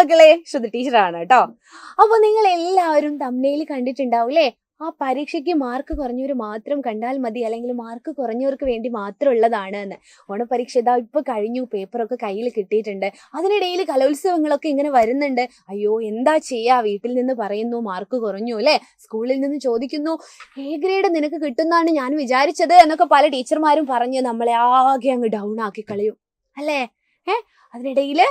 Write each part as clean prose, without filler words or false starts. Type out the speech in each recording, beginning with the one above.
മക്കളെ, ശ്രുതി ടീച്ചറാണ് കേട്ടോ. അപ്പൊ നിങ്ങൾ എല്ലാവരും തംബ്നെയിൽ കണ്ടിട്ടുണ്ടാവൂലേ, ആ പരീക്ഷയ്ക്ക് മാർക്ക് കുറഞ്ഞവർ മാത്രം കണ്ടാൽ മതി, അല്ലെങ്കിൽ മാർക്ക് കുറഞ്ഞവർക്ക് വേണ്ടി മാത്രം ഉള്ളതാണ് എന്ന്. ഓണപരീക്ഷ ഇതാ ഇപ്പൊ കഴിഞ്ഞു, പേപ്പറൊക്കെ കയ്യിൽ കിട്ടിയിട്ടുണ്ട്. അതിനിടയിൽ കലോത്സവങ്ങളൊക്കെ ഇങ്ങനെ വരുന്നുണ്ട്. അയ്യോ എന്താ ചെയ്യാ, വീട്ടിൽ നിന്ന് പറയുന്നു മാർക്ക് കുറഞ്ഞു അല്ലെ, സ്കൂളിൽ നിന്ന് ചോദിക്കുന്നു എ ഗ്രേഡ് നിനക്ക് കിട്ടുന്നാണ് ഞാൻ വിചാരിച്ചത് എന്നൊക്കെ പല ടീച്ചർമാരും പറഞ്ഞ് നമ്മളെ ആകെ അങ്ങ് ഡൗൺ ആക്കി കളയും അല്ലേ. അതിനിടയില്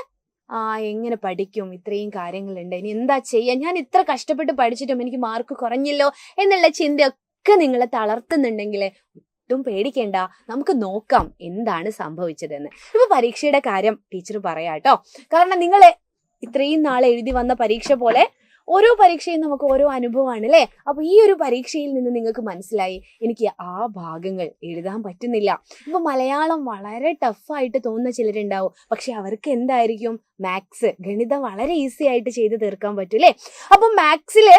എങ്ങനെ പഠിക്കും, ഇത്രയും കാര്യങ്ങളുണ്ട്, ഇനി എന്താ ചെയ്യാ, ഞാൻ ഇത്ര കഷ്ടപ്പെട്ട് പഠിച്ചിട്ടും എനിക്ക് മാർക്ക് കുറഞ്ഞല്ലോ എന്നുള്ള ചിന്തയൊക്കെ നിങ്ങളെ തളർത്തുന്നുണ്ടെങ്കിൽ ഒട്ടും പേടിക്കേണ്ട, നമുക്ക് നോക്കാം എന്താണ് സംഭവിച്ചതെന്ന്. ഇപ്പൊ പരീക്ഷയുടെ കാര്യം ടീച്ചർ പറയാട്ടോ. കാരണം നിങ്ങൾ ഇത്രയും നാളെ എഴുതി വന്ന പരീക്ഷ പോലെ ഓരോ പരീക്ഷയും നമുക്ക് ഓരോ അനുഭവമാണ് അല്ലേ. അപ്പൊ ഈ ഒരു പരീക്ഷയിൽ നിന്ന് നിങ്ങൾക്ക് മനസ്സിലായി എനിക്ക് ആ ഭാഗങ്ങൾ എഴുതാൻ പറ്റുന്നില്ല. ഇപ്പൊ മലയാളം വളരെ ടഫായിട്ട് തോന്നുന്ന ചിലരുണ്ടാവും, പക്ഷെ അവർക്ക് എന്തായിരിക്കും, മാത്സ് ഗണിതം വളരെ ഈസി ആയിട്ട് ചെയ്ത് തീർക്കാൻ പറ്റും അല്ലേ. അപ്പൊ മാത്സില്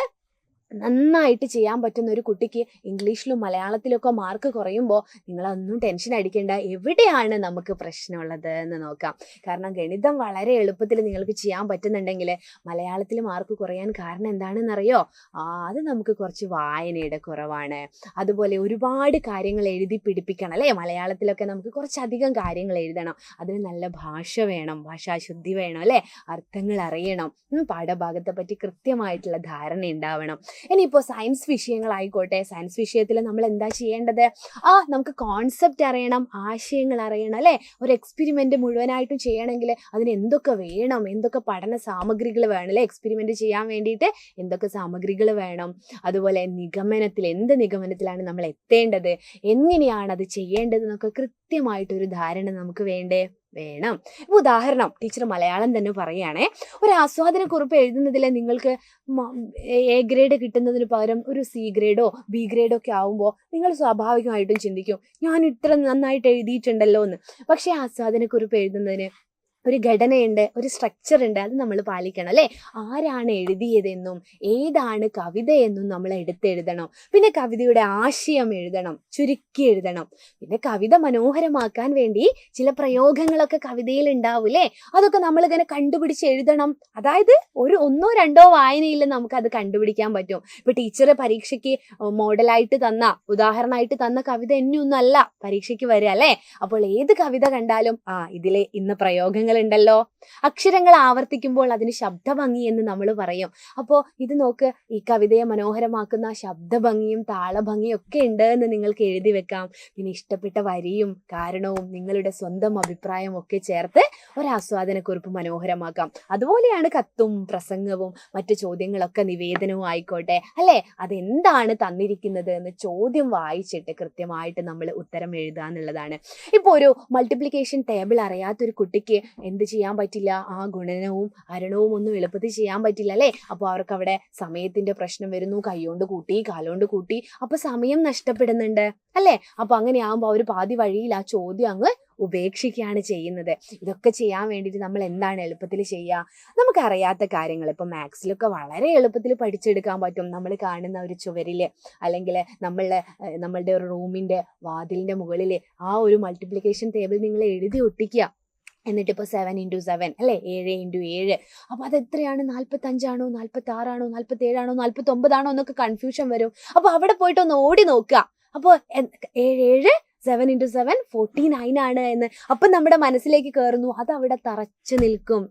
നന്നായിട്ട് ചെയ്യാൻ പറ്റുന്ന ഒരു കുട്ടിക്ക് ഇംഗ്ലീഷിലും മലയാളത്തിലും ഒക്കെ മാർക്ക് കുറയുമ്പോൾ നിങ്ങളൊന്നും ടെൻഷൻ അടിക്കേണ്ട, എവിടെയാണ് നമുക്ക് പ്രശ്നമുള്ളത് എന്ന് നോക്കാം. കാരണം ഗണിതം വളരെ എളുപ്പത്തിൽ നിങ്ങൾക്ക് ചെയ്യാൻ പറ്റുന്നുണ്ടെങ്കിൽ മലയാളത്തിൽ മാർക്ക് കുറയാൻ കാരണം എന്താണെന്നറിയോ, അത് നമുക്ക് കുറച്ച് വായനയുടെ കുറവാണ്. അതുപോലെ ഒരുപാട് കാര്യങ്ങൾ എഴുതി പിടിപ്പിക്കണം അല്ലേ. മലയാളത്തിലൊക്കെ നമുക്ക് കുറച്ചധികം കാര്യങ്ങൾ എഴുതണം, അതിന് നല്ല ഭാഷ വേണം, ഭാഷാശുദ്ധി വേണം അല്ലേ, അർത്ഥങ്ങൾ അറിയണം, പാഠഭാഗത്തെ പറ്റി കൃത്യമായിട്ടുള്ള ധാരണ ഉണ്ടാവണം. ഇനിയിപ്പോൾ സയൻസ് വിഷയങ്ങളായിക്കോട്ടെ, സയൻസ് വിഷയത്തിൽ നമ്മൾ എന്താ ചെയ്യേണ്ടത്, നമുക്ക് കോൺസെപ്റ്റ് അറിയണം, ആശയങ്ങൾ അറിയണം അല്ലേ. ഒരു എക്സ്പെരിമെന്റ് മുഴുവനായിട്ടും ചെയ്യണമെങ്കിൽ അതിന് എന്തൊക്കെ വേണം, എന്തൊക്കെ പഠന സാമഗ്രികൾ വേണം അല്ലേ, എക്സ്പെരിമെന്റ് ചെയ്യാൻ വേണ്ടിയിട്ട് എന്തൊക്കെ സാമഗ്രികൾ വേണം. അതുപോലെ എന്ത് നിഗമനത്തിലാണ് നമ്മൾ എത്തേണ്ടത്, എങ്ങനെയാണ് അത് ചെയ്യേണ്ടത് എന്നൊക്കെ കൃത്യമായിട്ടൊരു ധാരണ നമുക്ക് വേണം. ഇപ്പൊ ഉദാഹരണം ടീച്ചർ മലയാളം തന്നെ പറയുകയാണേ. ഒരു ആസ്വാദനക്കുറിപ്പ് എഴുതുന്നതിൽ നിങ്ങൾക്ക് എ ഗ്രേഡ് കിട്ടുന്നതിന് പകരം ഒരു സി ഗ്രേഡോ ബി ഗ്രേഡോ ഒക്കെ ആവുമ്പോൾ നിങ്ങൾ സ്വാഭാവികമായിട്ടും ചിന്തിക്കും ഞാൻ ഇത്ര നന്നായിട്ട് എഴുതിയിട്ടുണ്ടല്ലോ എന്ന്. പക്ഷെ ആസ്വാദനക്കുറിപ്പ് എഴുതുന്നതിന് ഒരു ഘടനയുണ്ട്, ഒരു സ്ട്രക്ചർ ഉണ്ട്, അത് നമ്മൾ പാലിക്കണം അല്ലേ. ആരാണ് എഴുതിയതെന്നും ഏതാണ് കവിതയെന്നും നമ്മൾ എടുത്തെഴുതണം. പിന്നെ കവിതയുടെ ആശയം എഴുതണം, ചുരുക്കി എഴുതണം. പിന്നെ കവിത മനോഹരമാക്കാൻ വേണ്ടി ചില പ്രയോഗങ്ങളൊക്കെ കവിതയിൽ ഉണ്ടാവൂലേ, അതൊക്കെ നമ്മളിങ്ങനെ കണ്ടുപിടിച്ച് എഴുതണം. അതായത് ഒരു 1 2 വായനയിൽ നമുക്ക് അത് കണ്ടുപിടിക്കാൻ പറ്റും. ഇപ്പൊ ടീച്ചർ പരീക്ഷയ്ക്ക് മോഡലായിട്ട് ഉദാഹരണമായിട്ട് തന്ന കവിത എന്നൊന്നല്ല പരീക്ഷയ്ക്ക് വരിക അല്ലേ. അപ്പോൾ ഏത് കവിത കണ്ടാലും ഇതിലെ ഇന്ന് പ്രയോഗങ്ങൾ ഉണ്ടല്ലോ, അക്ഷരങ്ങൾ ആവർത്തിക്കുമ്പോൾ അതിന് ശബ്ദഭംഗി എന്ന് നമ്മൾ പറയും. അപ്പോൾ ഇത് നോക്ക്, ഈ കവിതയെ മനോഹരമാക്കുന്ന ശബ്ദഭംഗിയും താളഭംഗിയും ഒക്കെ ഉണ്ട് എന്ന് നിങ്ങൾക്ക് എഴുതി വെക്കാം. പിന്നെ ഇഷ്ടപ്പെട്ട വരിയും കാരണവും നിങ്ങളുടെ സ്വന്തം അഭിപ്രായം ഒക്കെ ചേർത്ത് ഒരു ആസ്വാദനക്കുറിപ്പ് മനോഹരമാക്കാം. അതുപോലെയാണ് കത്തും പ്രസംഗവും മറ്റു ചോദ്യങ്ങളൊക്കെ, നിവേദനവും ആയിക്കോട്ടെ അല്ലേ. അതെന്താണ് തന്നിരിക്കുന്നത് എന്ന് ചോദ്യം വായിച്ചിട്ട് കൃത്യമായിട്ട് നമ്മൾ ഉത്തരം എഴുതുക എന്നുള്ളതാണ്. ഇപ്പോൾ ഒരു മൾട്ടിപ്ലിക്കേഷൻ ടേബിൾ അറിയാത്തൊരു കുട്ടിക്ക് എന്ത് ചെയ്യാൻ പറ്റില്ല, ഗുണനവും ഹരണവും ഒന്നും എളുപ്പത്തിൽ ചെയ്യാൻ പറ്റില്ല അല്ലേ. അപ്പോൾ അവർക്ക് അവിടെ സമയത്തിന്റെ പ്രശ്നം വരുന്നു, കൈകൊണ്ട് കൂട്ടി കാലുകൊണ്ട് കൂട്ടി, അപ്പൊ സമയം നഷ്ടപ്പെടുന്നുണ്ട് അല്ലേ. അപ്പൊ അങ്ങനെ ആകുമ്പോൾ അവർ പാതി വഴിയിൽ ആ ചോദ്യം അങ്ങ് ഉപേക്ഷിക്കുകയാണ് ചെയ്യുന്നത്. ഇതൊക്കെ ചെയ്യാൻ വേണ്ടിയിട്ട് നമ്മൾ എന്താണ് എളുപ്പത്തിൽ ചെയ്യുക, നമുക്കറിയാത്ത കാര്യങ്ങൾ ഇപ്പൊ മാത്സിലൊക്കെ വളരെ എളുപ്പത്തിൽ പഠിച്ചെടുക്കാൻ പറ്റും. നമ്മൾ കാണുന്ന ഒരു ചുവരില് അല്ലെങ്കിൽ നമ്മളുടെ ഒരു റൂമിന്റെ വാതിലിന്റെ മുകളിൽ ഒരു മൾട്ടിപ്ലിക്കേഷൻ ടേബിൾ നിങ്ങൾ എഴുതി ഒട്ടിക്കുക. എന്നിട്ടിപ്പോൾ 7 × 7 അല്ലേ, 7 × 7. അപ്പോൾ അത് എത്രയാണ്, 45 ആണോ 46 ആണോ 47 ആണോ 49 ആണോ എന്നൊക്കെ കൺഫ്യൂഷൻ വരും. അപ്പോൾ അവിടെ പോയിട്ട് ഒന്ന് ഓടി നോക്കുക. അപ്പോൾ 7 × 7 49 ആണ് എന്ന് അപ്പം നമ്മുടെ മനസ്സിലേക്ക് കയറുന്നു, അത് അവിടെ തറച്ചു നിൽക്കും.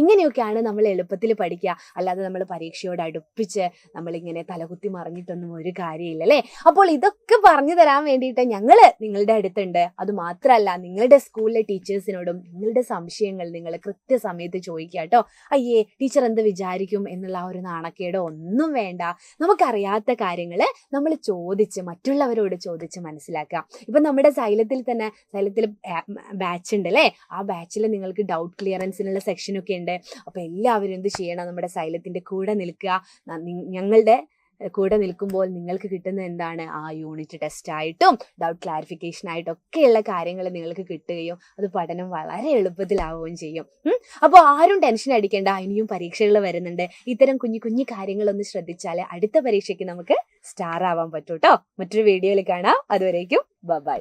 ഇങ്ങനെയൊക്കെയാണ് നമ്മൾ എളുപ്പത്തിൽ പഠിക്കുക. അല്ലാതെ നമ്മൾ പരീക്ഷയോട് അടുപ്പിച്ച് നമ്മളിങ്ങനെ തലകുത്തി മറിഞ്ഞിട്ടൊന്നും ഒരു കാര്യമില്ല അല്ലേ. അപ്പോൾ ഇതൊക്കെ പറഞ്ഞു തരാൻ വേണ്ടിയിട്ട് ഞങ്ങൾ നിങ്ങളുടെ അടുത്തുണ്ട്. അത് മാത്രമല്ല, നിങ്ങളുടെ സ്കൂളിലെ ടീച്ചേഴ്സിനോടും നിങ്ങളുടെ സംശയങ്ങൾ നിങ്ങൾ കൃത്യസമയത്ത് ചോദിക്കുക കേട്ടോ. അയ്യേ ടീച്ചർ എന്ത് വിചാരിക്കും എന്നുള്ള ഒരു നാണക്കേടോ ഒന്നും വേണ്ട. നമുക്കറിയാത്ത കാര്യങ്ങൾ നമ്മൾ മറ്റുള്ളവരോട് ചോദിച്ച് മനസ്സിലാക്കുക. ഇപ്പം നമ്മുടെ സൈലത്തിൽ ബാച്ച് ഉണ്ട് അല്ലേ. ആ ബാച്ചിൽ നിങ്ങൾക്ക് ഡൗട്ട് ക്ലിയറൻസിനുള്ള സെക്ഷനൊക്കെ ഉണ്ട്. അപ്പൊ എല്ലാവരും എന്ത് ചെയ്യണം, നമ്മുടെ സൈലത്തിന്റെ കൂടെ നിൽക്കുക. ഞങ്ങളുടെ കൂടെ നിൽക്കുമ്പോൾ നിങ്ങൾക്ക് കിട്ടുന്ന എന്താണ്, യൂണിറ്റ് ടെസ്റ്റ് ആയിട്ടും ഡൗട്ട് ക്ലാരിഫിക്കേഷൻ ആയിട്ടും ഒക്കെയുള്ള കാര്യങ്ങൾ നിങ്ങൾക്ക് കിട്ടുകയും അത് പഠനം വളരെ എളുപ്പത്തിലാവുകയും ചെയ്യും. അപ്പോൾ ആരും ടെൻഷൻ അടിക്കേണ്ട, ഇനിയും പരീക്ഷകൾ വരുന്നുണ്ട്. ഇത്തരം കുഞ്ഞു കാര്യങ്ങളൊന്ന് ശ്രദ്ധിച്ചാൽ അടുത്ത പരീക്ഷയ്ക്ക് നമുക്ക് സ്റ്റാർ ആവാൻ പറ്റൂ കേട്ടോ. മറ്റൊരു വീഡിയോയിൽ കാണാം. അതുവരേക്കും ബൈ.